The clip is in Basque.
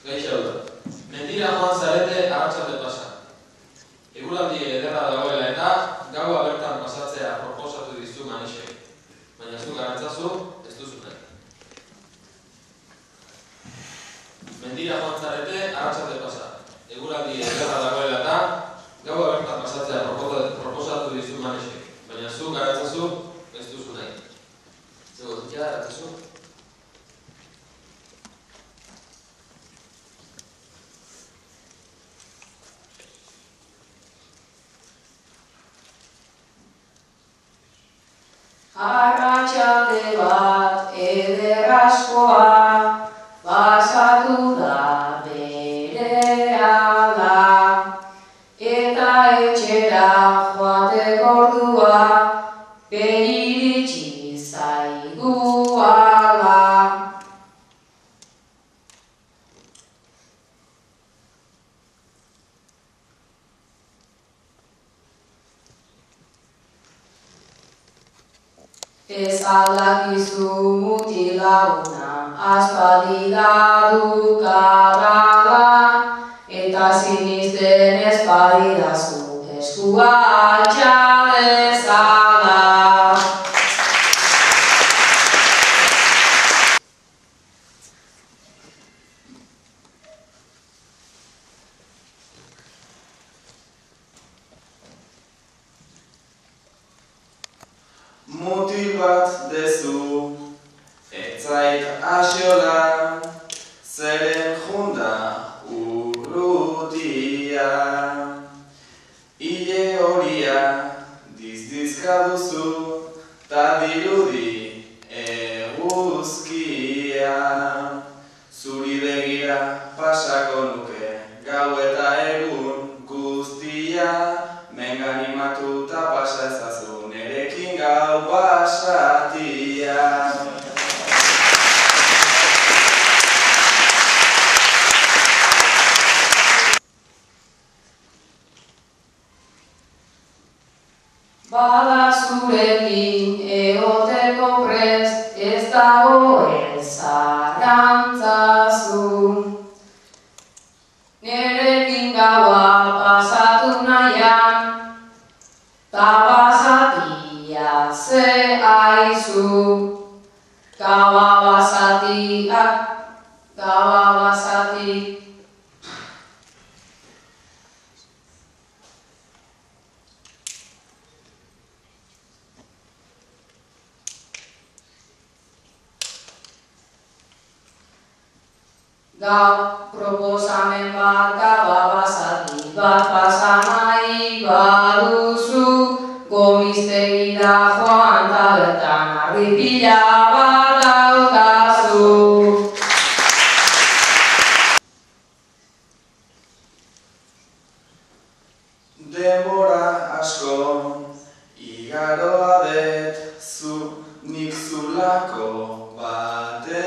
Gaixo da. Mendira joan zarete arratsalde pasa. Eguraldi ederra dagoela eta gaua bertan pasatzea proposatu dizu Manixek. Baina zu garantzazu ez duzu nahi. Mendira joan zarete arratsalde pasa. Eguraldi ederra dagoela eta gaua bertan pasatzea proposatu dizu Manixek. Baina zu garantzazu ez duzu nahi. Zego, ja, garantzazu? Arratsalde bat eder askoa pasatu da berehala eta etxera joateko ordua iritsi zaigu hala. Ez aldakizu mutilaguna, aspaldi dukadala, eta sinisten ez badidazu eskua altxa dezala. Mutil bat dezu, ez zait axola, zeren junda urrutia. Ile horia dizdizka duzu, ta dirudi eguzkia. Zuri begira pasako nuke, gau eta egun guztia, mengan animatuta pasa ezazu, nerekin gau basatia. Bada zurekin egoteko prest, ez dagoen zarantzazu. Nerekin gaua pasatu nahian, ta basatia ze aizu. Gaua basati. Gau proposamen bat gaua basati bat pasa nahi baduzu, gomiztegira joan ta bertan harripila bat daukazu. Denbora asko igaroa det, nik zulako batean.